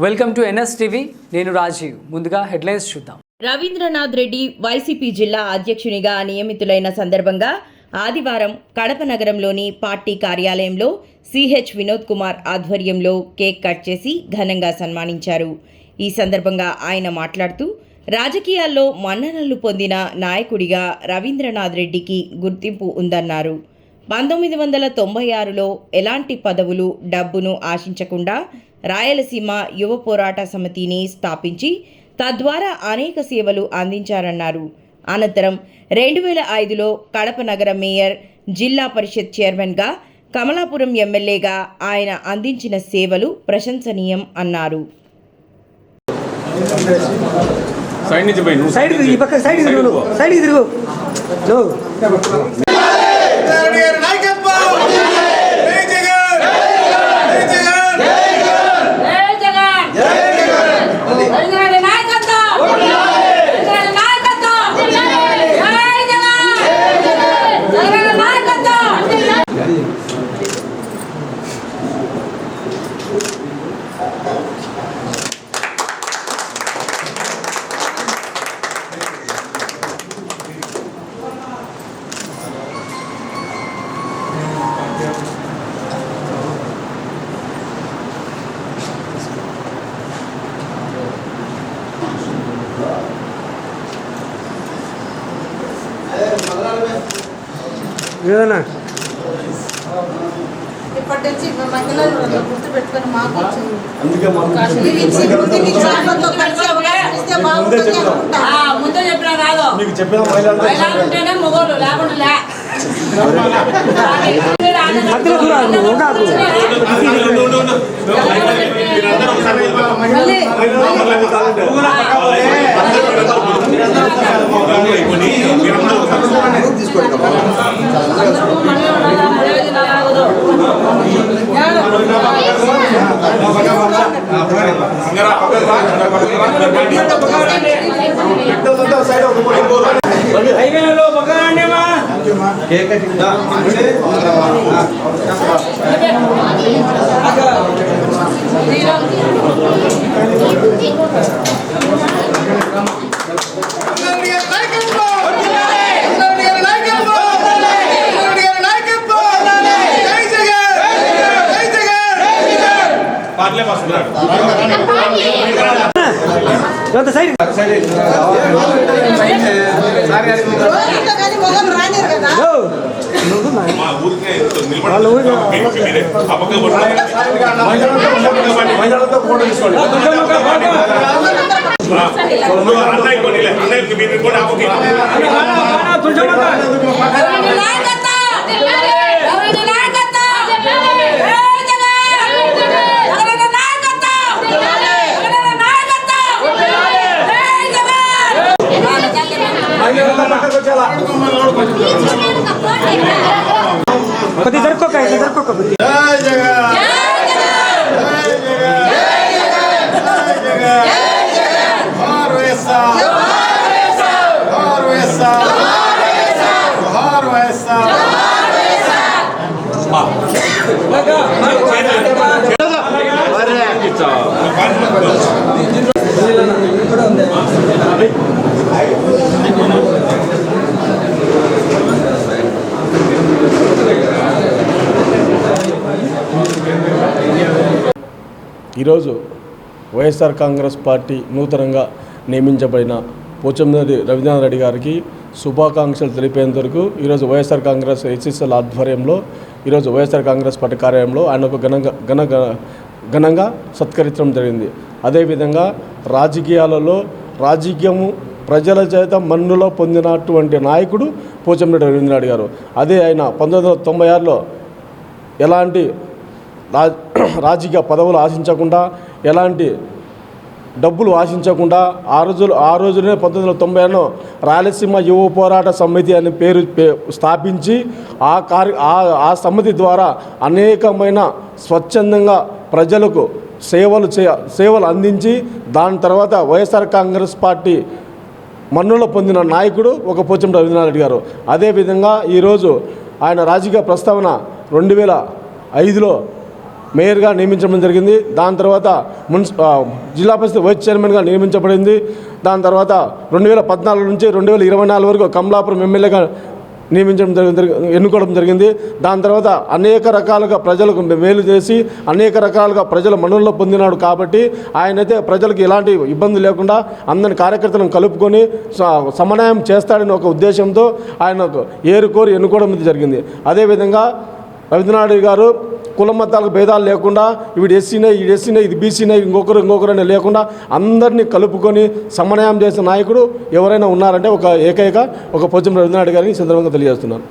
Welcome to NS TV. నేను రాజీవ్. ముందుగా headlines చూద్దాం. రవీంద్రనాథ్ రెడ్డి వైసీపీ జిల్లా అధ్యక్షునిగా నియమితులైన సందర్భంగా ఆదివారం కడప నగరంలోని పార్టీ కార్యాలయంలో సిహెచ్ వినోద్ కుమార్ ఆధ్వర్యంలో కేక్ కట్ చేసి ఘనంగా సన్మానించారు. ఈ సందర్భంగా ఆయన మాట్లాడుతూ రాజకీయాల్లో మన్ననలు పొందిన నాయకుడిగా రవీంద్రనాథ్ రెడ్డికి గుర్తింపు ఉందన్నారు. 1996లో ఎలాంటి పదవులు, డబ్బును ఆశించకుండా రాయలసీమ యువ పోరాట సమితిని స్థాపించి తద్వారా అనేక సేవలు అందించారన్నారు. అనంతరం 2005లో కడప నగర మేయర్, జిల్లా పరిషత్ చైర్మన్గా, కమలాపురం ఎమ్మెల్యేగా ఆయన అందించిన సేవలు ప్రశంసనీయం అన్నారు. ఇప్పటి నుంచి మహిళలు గుర్తు పెట్టుకొని మాకు ముందే చెప్పినా కాదు, ఉంటేనే మొగోళ్ళు లేకుండా హైవేలో బగాండేమా కేక్ కటిందా ఈరోజు వైఎస్ఆర్ కాంగ్రెస్ పార్టీ నూతనంగా నియమించబడిన పోచంనేని రవీంద్రనాథ్ రెడ్డి గారికి శుభాకాంక్షలు తెలిపేందుకు ఈరోజు వైఎస్ఆర్ కాంగ్రెస్ హెచ్ఎస్ఎల్ ఆధ్వర్యంలో ఈరోజు వైఎస్ఆర్ కాంగ్రెస్ పార్టీ కార్యాలయంలో ఆయనకు ఘనంగా సత్కరించడం జరిగింది. అదేవిధంగా రాజకీయము ప్రజల చేత మన్నులో పొందినటువంటి నాయకుడు పోచంనేని రవీంద్రనాథ్ గారు. అదే ఆయన 1996లో ఎలాంటి రాజకీయ పదవులు ఆశించకుండా, ఎలాంటి డబ్బులు ఆశించకుండా ఆ రోజునే 1996లో రాయలసీమ యువ పోరాట సమితి అనే పేరు స్థాపించి ఆ సమితి ద్వారా అనేకమైన స్వచ్ఛందంగా ప్రజలకు సేవలు అందించి దాని తర్వాత వైఎస్ఆర్ కాంగ్రెస్ పార్టీ మన్నులో పొందిన నాయకుడు ఒక పోచంనేని రవీంద్రనాథ్ రెడ్డి గారు. అదేవిధంగా ఈరోజు ఆయన రాజకీయ ప్రస్తావన 2005లో మేయర్గా నియమించడం జరిగింది. దాని తర్వాత జిల్లా పరిషత్ వైస్ చైర్మన్గా నియమించబడింది. దాని తర్వాత 2014 నుంచి 2024 వరకు కమలాపురం ఎమ్మెల్యేగా ఎన్నుకోవడం జరిగింది. దాని తర్వాత అనేక రకాలుగా ప్రజలకు మేలు చేసి అనేక రకాలుగా ప్రజల మనుల్లో పొందినాడు. కాబట్టి ఆయనైతే ప్రజలకు ఎలాంటి ఇబ్బంది లేకుండా అందరి కార్యకర్తలను కలుపుకొని సమన్వయం చేస్తాడని ఒక ఉద్దేశంతో ఆయనకు ఏరుకోరి ఎన్నుకోవడం జరిగింది. అదేవిధంగా రవీంద్రనాథ్ గారు కుల మతాలకు భేదాలు లేకుండా వీడు ఎస్సీనే ఇది బీసీనే ఇంకొకరు లేకుండా అందరినీ కలుపుకొని సమన్వయం చేసిన నాయకుడు ఎవరైనా ఉన్నారంటే ఏకైక పోచంపల్లి రవీంద్రనాథ్ గారిని సందర్భంగా తెలియజేస్తున్నాను.